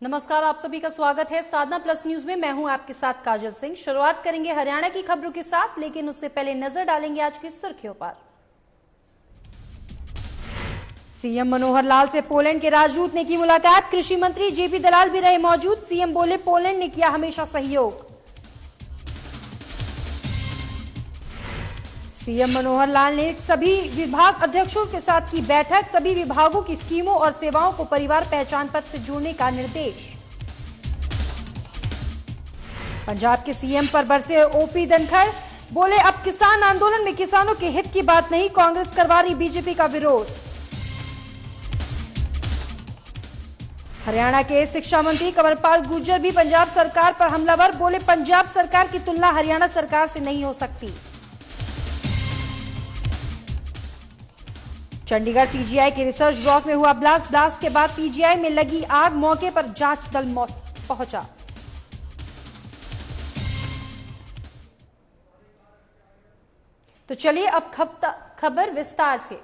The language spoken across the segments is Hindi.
नमस्कार, आप सभी का स्वागत है साधना प्लस न्यूज में। मैं हूं आपके साथ काजल सिंह। शुरुआत करेंगे हरियाणा की खबरों के साथ, लेकिन उससे पहले नजर डालेंगे आज की सुर्खियों पर। सीएम मनोहर लाल से पोलैंड के राजदूत ने की मुलाकात। कृषि मंत्री जेपी दलाल भी रहे मौजूद। सीएम बोले, पोलैंड ने किया हमेशा सहयोग। सीएम मनोहर लाल ने सभी विभाग अध्यक्षों के साथ की बैठक। सभी विभागों की स्कीमों और सेवाओं को परिवार पहचान पत्र से जोड़ने का निर्देश। पंजाब के सीएम पर बरसे ओपी धनखड़, बोले अब किसान आंदोलन में किसानों के हित की बात नहीं, कांग्रेस करवा रही बीजेपी का विरोध। हरियाणा के शिक्षा मंत्री कंवरपाल गुर्जर भी पंजाब सरकार पर हमलावर, बोले पंजाब सरकार की तुलना हरियाणा सरकार से नहीं हो सकती। चंडीगढ़ पीजीआई के रिसर्च ब्लॉक में हुआ ब्लास्ट के बाद पीजीआई में लगी आग, मौके पर जांच दल पहुंचा। तो चलिए अब खबर विस्तार से।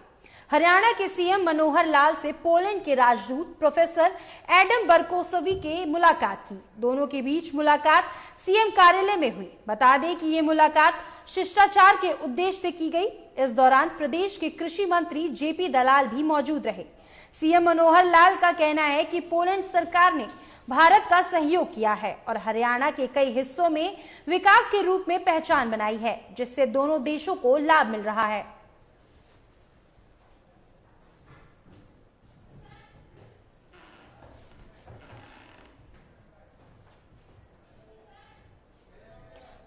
हरियाणा के सीएम मनोहर लाल से पोलैंड के राजदूत प्रोफेसर एडम बरकोसोवी की मुलाकात की। दोनों के बीच मुलाकात सीएम कार्यालय में हुई। बता दें कि ये मुलाकात शिष्टाचार के उद्देश्य से की गई। इस दौरान प्रदेश के कृषि मंत्री जेपी दलाल भी मौजूद रहे। सीएम मनोहर लाल का कहना है कि पोलैंड सरकार ने भारत का सहयोग किया है और हरियाणा के कई हिस्सों में विकास के रूप में पहचान बनाई है, जिससे दोनों देशों को लाभ मिल रहा है।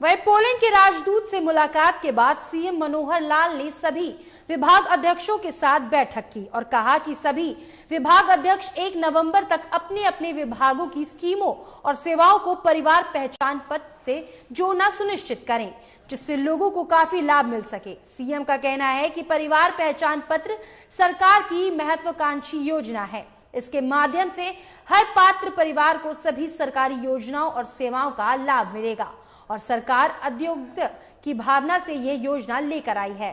वहीं पोलैंड के राजदूत से मुलाकात के बाद सीएम मनोहर लाल ने सभी विभाग अध्यक्षों के साथ बैठक की और कहा कि सभी विभाग अध्यक्ष 1 नवंबर तक अपने अपने विभागों की स्कीमों और सेवाओं को परिवार पहचान पत्र से जोड़ना सुनिश्चित करें, जिससे लोगों को काफी लाभ मिल सके। सीएम का कहना है कि परिवार पहचान पत्र सरकार की महत्वाकांक्षी योजना है। इसके माध्यम से हर पात्र परिवार को सभी सरकारी योजनाओं और सेवाओं का लाभ मिलेगा और सरकार अंत्योदय की भावना से यह योजना लेकर आई है।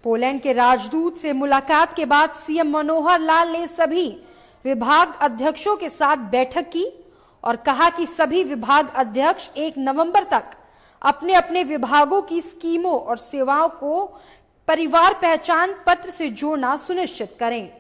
पोलैंड के राजदूत से मुलाकात के बाद सीएम मनोहर लाल ने सभी विभाग अध्यक्षों के साथ बैठक की और कहा कि सभी विभाग अध्यक्ष 1 नवंबर तक अपने अपने विभागों की स्कीमों और सेवाओं को परिवार पहचान पत्र से जोड़ना सुनिश्चित करें।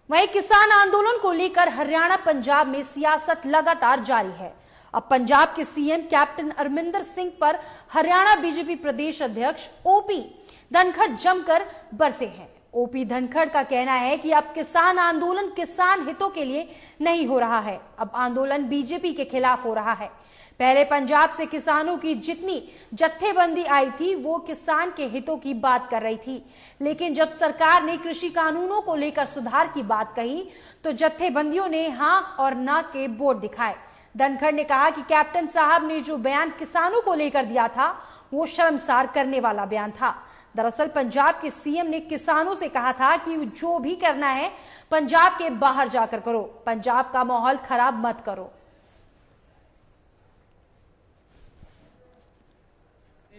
वहीं किसान आंदोलन को लेकर हरियाणा पंजाब में सियासत लगातार जारी है। अब पंजाब के सीएम कैप्टन अमरिंदर सिंह पर हरियाणा बीजेपी प्रदेश अध्यक्ष ओपी धनखड़ जमकर बरसे हैं। ओपी धनखड़ का कहना है कि अब किसान आंदोलन किसान हितों के लिए नहीं हो रहा है, अब आंदोलन बीजेपी के खिलाफ हो रहा है। पहले पंजाब से किसानों की जितनी जत्थेबंदी आई थी वो किसान के हितों की बात कर रही थी, लेकिन जब सरकार ने कृषि कानूनों को लेकर सुधार की बात कही तो जत्थेबंदियों ने हां और ना के बोर्ड दिखाए। धनखड़ ने कहा कि कैप्टन साहब ने जो बयान किसानों को लेकर दिया था वो शर्मसार करने वाला बयान था। दरअसल पंजाब के सीएम ने किसानों से कहा था कि जो भी करना है पंजाब के बाहर जाकर करो, पंजाब का माहौल खराब मत करो।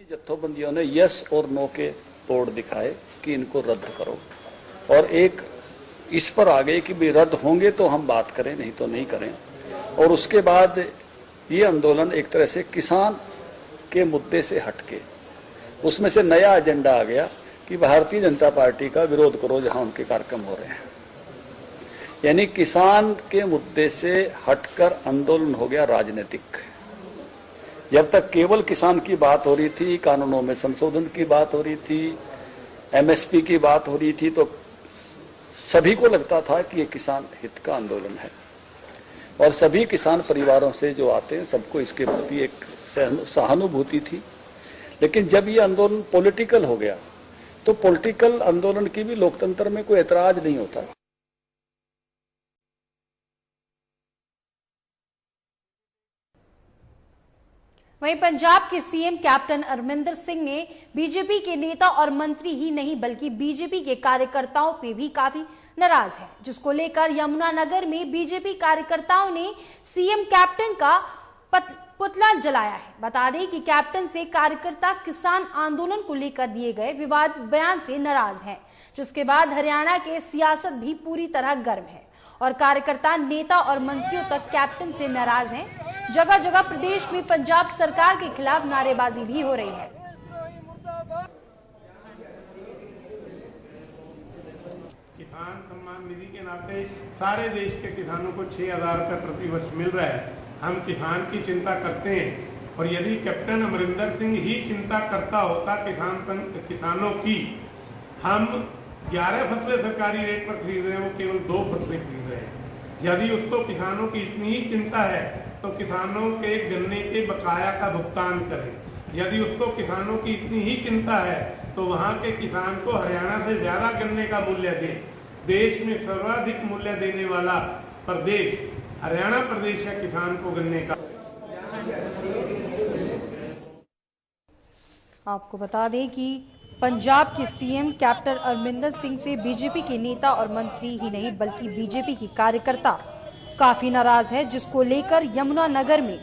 जत्थेबंदियों ने यस और नो के बोर्ड दिखाए कि इनको रद्द करो और एक इस पर आ गए कि भी रद्द होंगे तो हम बात करें, नहीं तो नहीं करें। और उसके बाद ये आंदोलन एक तरह से किसान के मुद्दे से हटके उसमें से नया एजेंडा आ गया कि भारतीय जनता पार्टी का विरोध करो जहां उनके कार्यक्रम हो रहे हैं। यानी किसान के मुद्दे से हटकर आंदोलन हो गया राजनीतिक। जब तक केवल किसान की बात हो रही थी, कानूनों में संशोधन की बात हो रही थी, एमएसपी की बात हो रही थी, तो सभी को लगता था कि ये किसान हित का आंदोलन है और सभी किसान परिवारों से जो आते हैं सबको इसके प्रति एक सहानुभूति थी। लेकिन जब ये आंदोलन पॉलिटिकल हो गया तो पॉलिटिकल आंदोलन की भी लोकतंत्र में कोई ऐतराज नहीं होता। वहीं पंजाब के सीएम कैप्टन अमरिंदर सिंह ने बीजेपी के नेता और मंत्री ही नहीं बल्कि बीजेपी के कार्यकर्ताओं पे भी काफी नाराज है, जिसको लेकर यमुनानगर में बीजेपी कार्यकर्ताओं ने सीएम कैप्टन का पुतला जलाया है। बता दें कि कैप्टन से कार्यकर्ता किसान आंदोलन को लेकर दिए गए विवाद बयान से नाराज हैं, जिसके बाद हरियाणा के सियासत भी पूरी तरह गर्म है और कार्यकर्ता, नेता और मंत्रियों तक कैप्टन से नाराज हैं। जगह जगह प्रदेश में पंजाब सरकार के खिलाफ नारेबाजी भी हो रही है। किसान सम्मान निधि के नाते सारे देश के किसानों को 6,000 रुपए प्रतिवर्ष मिल रहा है। हम किसान की चिंता करते हैं और यदि कैप्टन अमरिंदर सिंह ही चिंता करता होता किसानों की, हम 11 फसलें सरकारी रेट पर खरीद रहे हैं, वो केवल 2 फसलें खरीद रहे हैं। यदि उसको किसानों की इतनी ही चिंता है तो किसानों के गन्ने के बकाया का भुगतान करें। यदि उसको किसानों की इतनी ही चिंता है तो वहाँ के किसान को हरियाणा से ज्यादा गन्ने का मूल्य दें। देश में सर्वाधिक मूल्य देने वाला प्रदेश हरियाणा प्रदेश है किसान को गन्ने का। आपको बता दें कि पंजाब के सीएम कैप्टन अमरिंदर सिंह से बीजेपी के नेता और मंत्री ही नहीं बल्कि बीजेपी की कार्यकर्ता काफी नाराज है, जिसको लेकर यमुनानगर में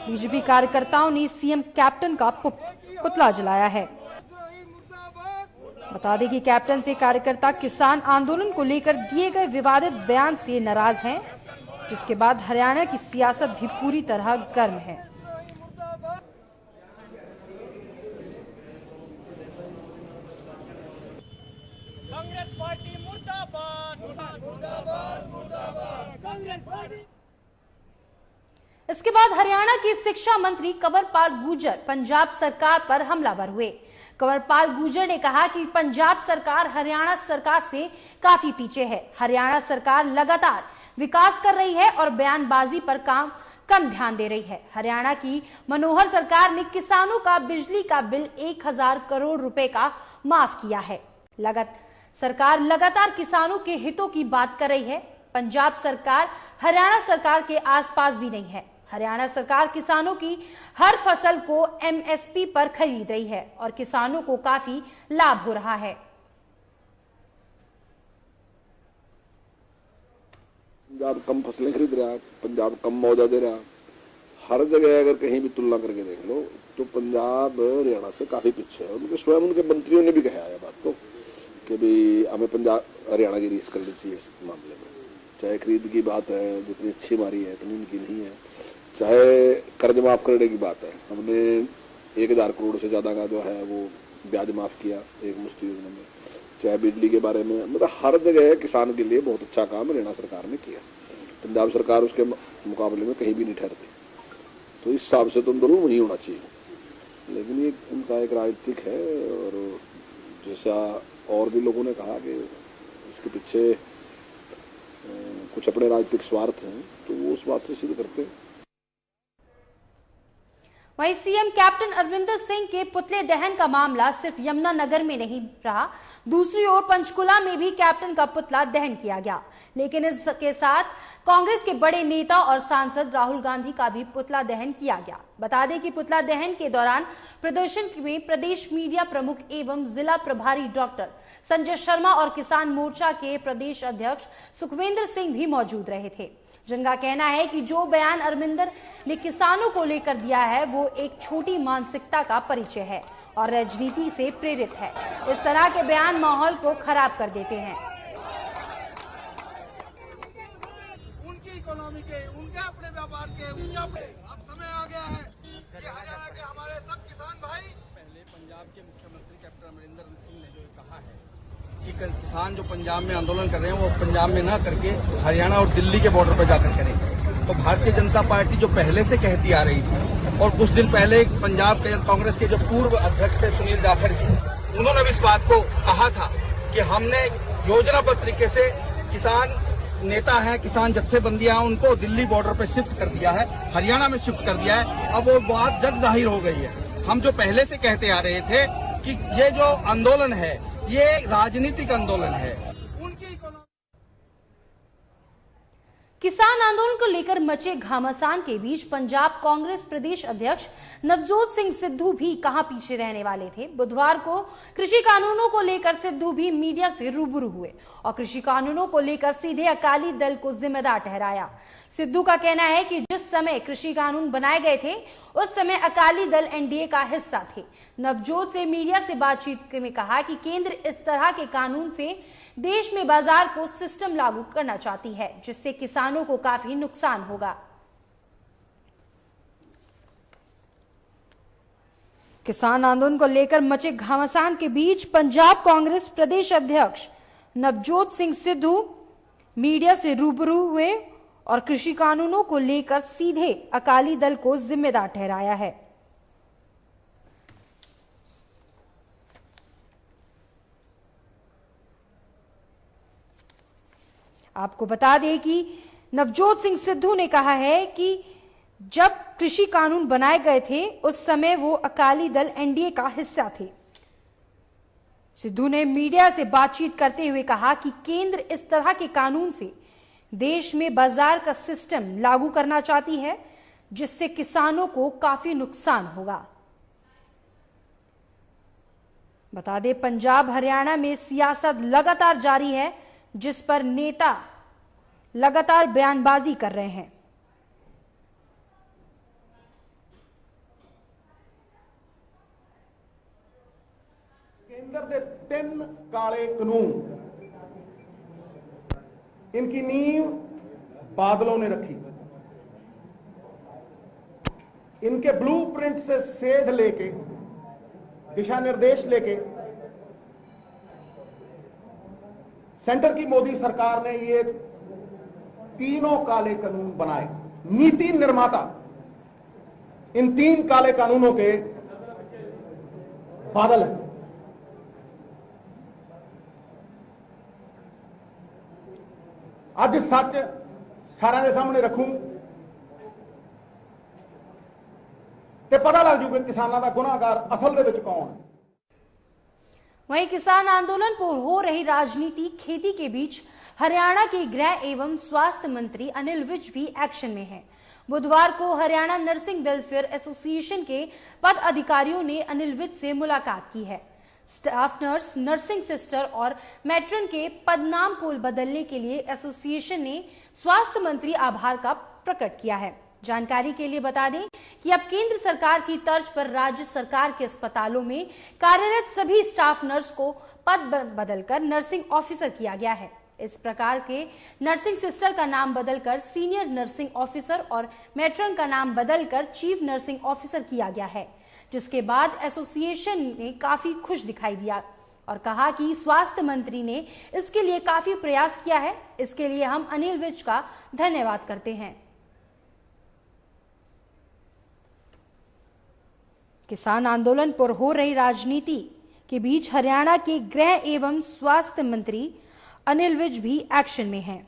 बीजेपी कार्यकर्ताओं ने सीएम कैप्टन का पुतला जलाया है। बता दें कि कैप्टन से कार्यकर्ता किसान आंदोलन को लेकर दिए गए विवादित बयान से नाराज हैं, जिसके बाद हरियाणा की सियासत भी पूरी तरह गर्म है। कांग्रेस पार्टी मुर्दाबाद, मुर्दाबाद, मुर्दाबाद, कांग्रेस पार्टी। इसके बाद हरियाणा के शिक्षा मंत्री कंवरपाल गुर्जर पंजाब सरकार पर हमलावर हुए। कंवरपाल गुर्जर ने कहा कि पंजाब सरकार हरियाणा सरकार से काफी पीछे है। हरियाणा सरकार लगातार विकास कर रही है और बयानबाजी पर कम ध्यान दे रही है। हरियाणा की मनोहर सरकार ने किसानों का बिजली का बिल 1,000 करोड़ रुपए का माफ किया है। सरकार लगातार किसानों के हितों की बात कर रही है। पंजाब सरकार हरियाणा सरकार के आसपास भी नहीं है। हरियाणा सरकार किसानों की हर फसल को एमएसपी पर खरीद रही है और किसानों को काफी लाभ हो रहा है। पंजाब कम फसलें खरीद रहा, पंजाब कम मुआवजा दे रहा। हर जगह अगर कहीं भी तुलना करके देख लो तो पंजाब हरियाणा से काफी पीछे है। उनके स्वयं उनके मंत्रियों ने भी कहा है बात को कि भी हमें पंजाब हरियाणा की रीस करनी चाहिए इस मामले में। चाहे खरीद की बात है, जितनी अच्छी मारी है इतनी उनकी नहीं है। चाहे कर्ज माफ करने की बात है, हमने 1,000 करोड़ से ज्यादा का जो है वो ब्याज माफ किया एक मुश्त योजना में। चाहे बिजली के बारे में, मतलब हर जगह किसान के लिए बहुत अच्छा काम हरियाणा सरकार ने किया। पंजाब सरकार उसके मुकाबले में कहीं भी नहीं ठहरती। तो इस हिसाब से तो आंदोलन वही होना चाहिए, लेकिन ये उनका एक राजनीतिक है और जैसा और भी लोगों ने कहा कि इसके पीछे कुछ अपने राजनीतिक स्वार्थ हैं, तो वो उस बात से सिद्ध करते हैं। वहीं सीएम कैप्टन अमरिंदर सिंह के पुतले दहन का मामला सिर्फ यमुनानगर में नहीं रहा, दूसरी ओर पंचकुला में भी कैप्टन का पुतला दहन किया गया। लेकिन इसके साथ कांग्रेस के बड़े नेता और सांसद राहुल गांधी का भी पुतला दहन किया गया। बता दें कि पुतला दहन के दौरान प्रदर्शन में प्रदेश मीडिया प्रमुख एवं जिला प्रभारी डॉक्टर संजय शर्मा और किसान मोर्चा के प्रदेश अध्यक्ष सुखविंदर सिंह भी मौजूद रहे थे, जिनका कहना है कि जो बयान अमरिंदर ने किसानों को लेकर दिया है वो एक छोटी मानसिकता का परिचय है और राजनीति से प्रेरित है। इस तरह के बयान माहौल को खराब कर देते हैं। उनकी इकोनॉमी के, उनके अपने व्यापार के, उनके अपने अब समय आ गया है कि हरियाणा के हमारे सब किसान भाई। पहले पंजाब के मुख्यमंत्री कैप्टन अमरिंदर सिंह ने जो कहा है कि किसान जो पंजाब में आंदोलन कर रहे हैं वो पंजाब में ना करके हरियाणा और दिल्ली के बॉर्डर पर जाकर करेंगे। तो भारतीय जनता पार्टी जो पहले से कहती आ रही थी और कुछ दिन पहले पंजाब के कांग्रेस के जो पूर्व अध्यक्ष थे सुनील जाखड़ जी, उन्होंने भी इस बात को कहा था कि हमने योजनाबद्ध तरीके से किसान नेता हैं, किसान जत्थेबंदियां हैं, उनको दिल्ली बॉर्डर पर शिफ्ट कर दिया है, हरियाणा में शिफ्ट कर दिया है। अब वो बात जग जाहिर हो गई है। हम जो पहले से कहते आ रहे थे कि ये जो आंदोलन है ये राजनीतिक आंदोलन है। उनकी किसान आंदोलन को लेकर मचे घमासान के बीच पंजाब कांग्रेस प्रदेश अध्यक्ष नवजोत सिंह सिद्धू भी कहां पीछे रहने वाले थे। बुधवार को कृषि कानूनों को लेकर सिद्धू भी मीडिया से रूबरू हुए और कृषि कानूनों को लेकर सीधे अकाली दल को जिम्मेदार ठहराया। सिद्धू का कहना है कि जिस समय कृषि कानून बनाए गए थे उस समय अकाली दल एनडीए का हिस्सा थे। नवजोत से मीडिया से बातचीत में कहा कि केंद्र इस तरह के कानून से देश में बाजार को सिस्टम लागू करना चाहती है जिससे किसानों को काफी नुकसान होगा। किसान आंदोलन को लेकर मचे घमासान के बीच पंजाब कांग्रेस प्रदेश अध्यक्ष नवजोत सिंह सिद्धू मीडिया से रूबरू हुए और कृषि कानूनों को लेकर सीधे अकाली दल को जिम्मेदार ठहराया है। आपको बता दें कि नवजोत सिंह सिद्धू ने कहा है कि जब कृषि कानून बनाए गए थे उस समय वो अकाली दल एनडीए का हिस्सा थे। सिद्धू ने मीडिया से बातचीत करते हुए कहा कि केंद्र इस तरह के कानून से देश में बाजार का सिस्टम लागू करना चाहती है जिससे किसानों को काफी नुकसान होगा। बता दें पंजाब हरियाणा में सियासत लगातार जारी है जिस पर नेता लगातार बयानबाजी कर रहे हैं। केंद्र के 3 काले कानून इनकी नींव बादलों ने रखी। इनके ब्लूप्रिंट से सेध लेके दिशा निर्देश लेके सेंटर की मोदी सरकार ने ये तीनों काले कानून बनाए। नीति निर्माता इन 3 काले कानूनों के बादल हैं। ਅੱਜ सच सारे के सामने रखूं ते पता लग जूगा किसानों का गुनाहगार असल दे विच कौन है। वहीं किसान आंदोलन पर हो रही राजनीति खेती के बीच हरियाणा के गृह एवं स्वास्थ्य मंत्री अनिल विज भी एक्शन में हैं। बुधवार को हरियाणा नर्सिंग वेलफेयर एसोसिएशन के पद अधिकारियों ने अनिल विज से मुलाकात की है। स्टाफ नर्स, नर्सिंग सिस्टर और मैट्रन के पदनाम को बदलने के लिए एसोसिएशन ने स्वास्थ्य मंत्री आभार का प्रकट किया है। जानकारी के लिए बता दें कि अब केंद्र सरकार की तर्ज पर राज्य सरकार के अस्पतालों में कार्यरत सभी स्टाफ नर्स को पद बदलकर नर्सिंग ऑफिसर किया गया है। इस प्रकार के नर्सिंग सिस्टर का नाम बदलकर सीनियर नर्सिंग ऑफिसर और मैट्रन का नाम बदलकर चीफ नर्सिंग ऑफिसर किया गया है, जिसके बाद एसोसिएशन ने काफी खुश दिखाई दिया और कहा कि स्वास्थ्य मंत्री ने इसके लिए काफी प्रयास किया है। इसके लिए हम अनिल विज का धन्यवाद करते हैं। किसान आंदोलन पर हो रही राजनीति के बीच हरियाणा के गृह एवं स्वास्थ्य मंत्री अनिल विज भी एक्शन में हैं।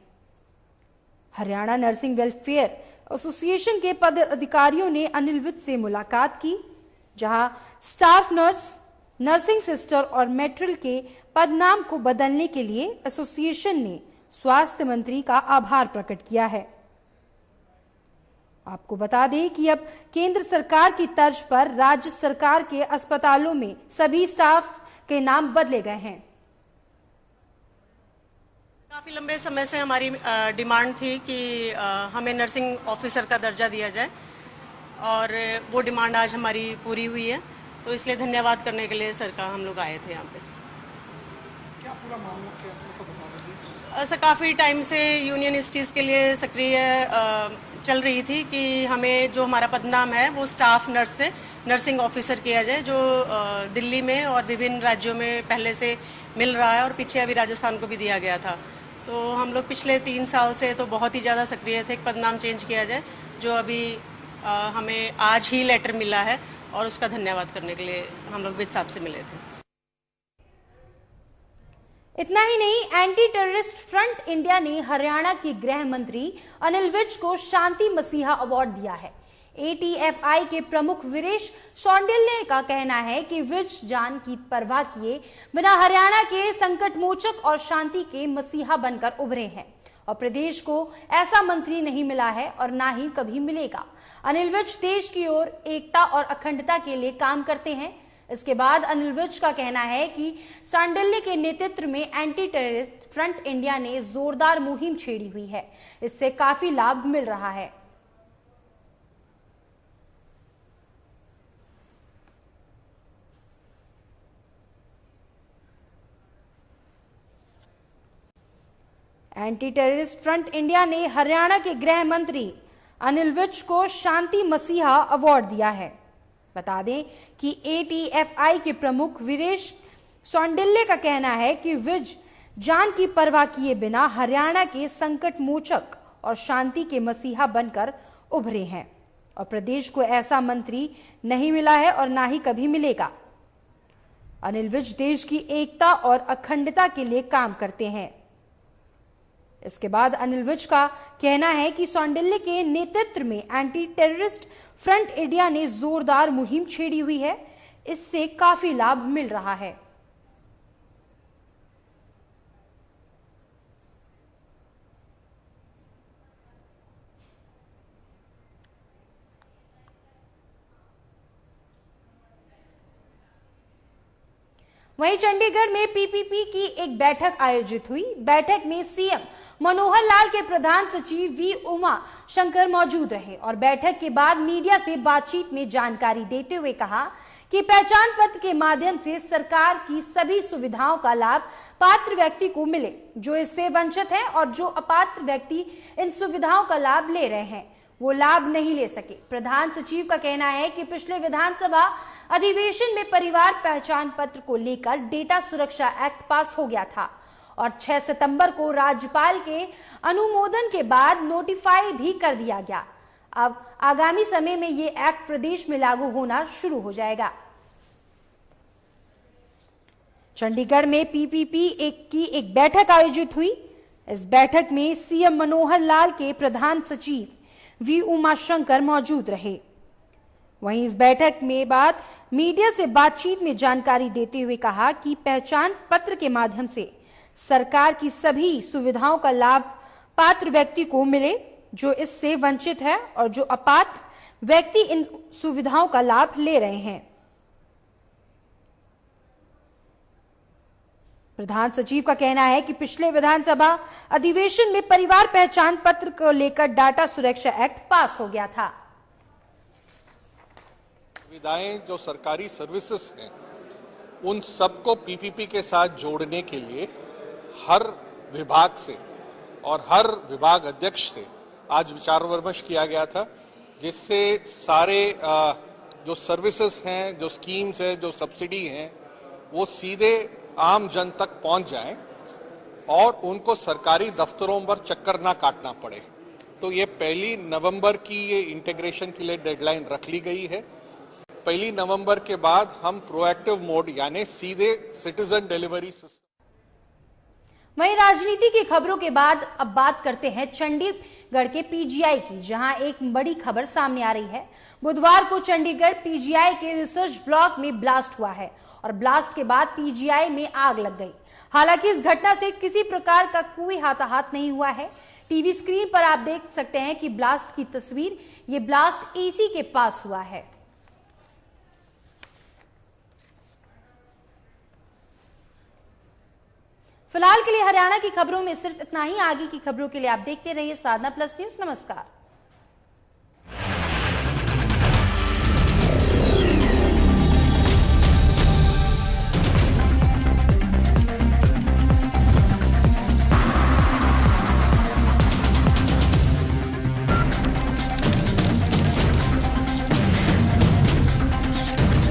हरियाणा नर्सिंग वेलफेयर एसोसिएशन के पद अधिकारियों ने अनिल विज से मुलाकात की, जहां स्टाफ नर्स, नर्सिंग सिस्टर और मैट्रिल के पदनाम को बदलने के लिए एसोसिएशन ने स्वास्थ्य मंत्री का आभार प्रकट किया है। आपको बता दें कि अब केंद्र सरकार की तर्ज पर राज्य सरकार के अस्पतालों में सभी स्टाफ के नाम बदले गए हैं। काफ़ी लंबे समय से हमारी डिमांड थी कि हमें नर्सिंग ऑफिसर का दर्जा दिया जाए और वो डिमांड आज हमारी पूरी हुई है, तो इसलिए धन्यवाद करने के लिए सर का हम लोग आए थे यहाँ पे। क्या पूरा मामला क्या सब बता दीजिए। ऐसा काफ़ी टाइम से यूनियन इस चीज़ के लिए सक्रिय चल रही थी कि हमें जो हमारा पदनाम है वो स्टाफ नर्स से नर्सिंग ऑफिसर किया जाए, जो दिल्ली में और विभिन्न राज्यों में पहले से मिल रहा है और पीछे अभी राजस्थान को भी दिया गया था। तो हम लोग पिछले 3 साल से तो बहुत ही ज़्यादा सक्रिय थे, पदनाम चेंज किया जाए, जो अभी हमें आज ही लेटर मिला है और उसका धन्यवाद करने के लिए हम लोग विज साहब से मिले थे। इतना ही नहीं, एंटी टेररिस्ट फ्रंट इंडिया ने हरियाणा के गृह मंत्री अनिल विज को शांति मसीहा अवार्ड दिया है। एटीएफआई के प्रमुख वीरेश शौंडिल्य का कहना है कि विज जान की परवाह किए बिना हरियाणा के संकटमोचक और शांति के मसीहा बनकर उभरे हैं और प्रदेश को ऐसा मंत्री नहीं मिला है और ना ही कभी मिलेगा। अनिल विज देश की ओर एकता और अखंडता के लिए काम करते हैं। इसके बाद अनिल विज का कहना है कि सांडिल्य के नेतृत्व में एंटी टेररिस्ट फ्रंट इंडिया ने जोरदार मुहिम छेड़ी हुई है, इससे काफी लाभ मिल रहा है। एंटी टेररिस्ट फ्रंट इंडिया ने हरियाणा के गृह मंत्री अनिल विज को शांति मसीहा अवार्ड दिया है। बता दें कि एटीएफआई के प्रमुख वीरेश सौंडिल्य का कहना है कि विज जान की परवाह किए बिना हरियाणा के संकट मोचक और शांति के मसीहा बनकर उभरे हैं और प्रदेश को ऐसा मंत्री नहीं मिला है और ना ही कभी मिलेगा। अनिल विज देश की एकता और अखंडता के लिए काम करते हैं। इसके बाद अनिल विज का कहना है कि सौंडिल्य के नेतृत्व में एंटी टेररिस्ट फ्रंट इंडिया ने जोरदार मुहिम छेड़ी हुई है, इससे काफी लाभ मिल रहा है। वहीं चंडीगढ़ में पीपीपी की एक बैठक आयोजित हुई। बैठक में सीएम मनोहर लाल के प्रधान सचिव वी उमा शंकर मौजूद रहे और बैठक के बाद मीडिया से बातचीत में जानकारी देते हुए कहा कि पहचान पत्र के माध्यम से सरकार की सभी सुविधाओं का लाभ पात्र व्यक्ति को मिले, जो इससे वंचित है और जो अपात्र व्यक्ति इन सुविधाओं का लाभ ले रहे हैं वो लाभ नहीं ले सके। प्रधान सचिव का कहना है कि पिछले विधानसभा अधिवेशन में परिवार पहचान पत्र को लेकर डेटा सुरक्षा एक्ट पास हो गया था और 6 सितंबर को राज्यपाल के अनुमोदन के बाद नोटिफाई भी कर दिया गया। अब आगामी समय में ये एक्ट प्रदेश में लागू होना शुरू हो जाएगा। चंडीगढ़ में पीपीपी की एक बैठक आयोजित हुई। इस बैठक में सीएम मनोहर लाल के प्रधान सचिव वी उमा शंकर मौजूद रहे। वहीं इस बैठक में बाद मीडिया से बातचीत में जानकारी देते हुए कहा कि पहचान पत्र के माध्यम से सरकार की सभी सुविधाओं का लाभ पात्र व्यक्ति को मिले, जो इससे वंचित है और जो अपात्र व्यक्ति इन सुविधाओं का लाभ ले रहे हैं। प्रधान सचिव का कहना है कि पिछले विधानसभा अधिवेशन में परिवार पहचान पत्र को लेकर डाटा सुरक्षा एक्ट पास हो गया था। सुविधाएं जो सरकारी सर्विसेज हैं उन सबको पीपीपी के साथ जोड़ने के लिए हर विभाग से और हर विभाग अध्यक्ष से आज विचार विमर्श किया गया था, जिससे सारे जो सर्विसेज हैं, जो स्कीम्स हैं, जो सब्सिडी हैं, वो सीधे आम जन तक पहुंच जाएं और उनको सरकारी दफ्तरों पर चक्कर ना काटना पड़े। तो ये 1 नवंबर की ये इंटीग्रेशन के लिए डेडलाइन रख ली गई है। 1 नवंबर के बाद हम प्रोएक्टिव मोड यानी सीधे सिटीजन डिलीवरी सिस्टम। वहीं राजनीति की खबरों के बाद अब बात करते हैं चंडीगढ़ के पीजीआई की, जहां एक बड़ी खबर सामने आ रही है। बुधवार को चंडीगढ़ पीजीआई के रिसर्च ब्लॉक में ब्लास्ट हुआ है और ब्लास्ट के बाद पीजीआई में आग लग गई। हालांकि इस घटना से किसी प्रकार का कोई हाथाहाथ नहीं हुआ है। टीवी स्क्रीन पर आप देख सकते हैं कि ब्लास्ट की तस्वीर, ये ब्लास्ट एसी के पास हुआ है। फिलहाल के लिए हरियाणा की खबरों में सिर्फ इतना ही। आगे की खबरों के लिए आप देखते रहिए साधना प्लस न्यूज। नमस्कार।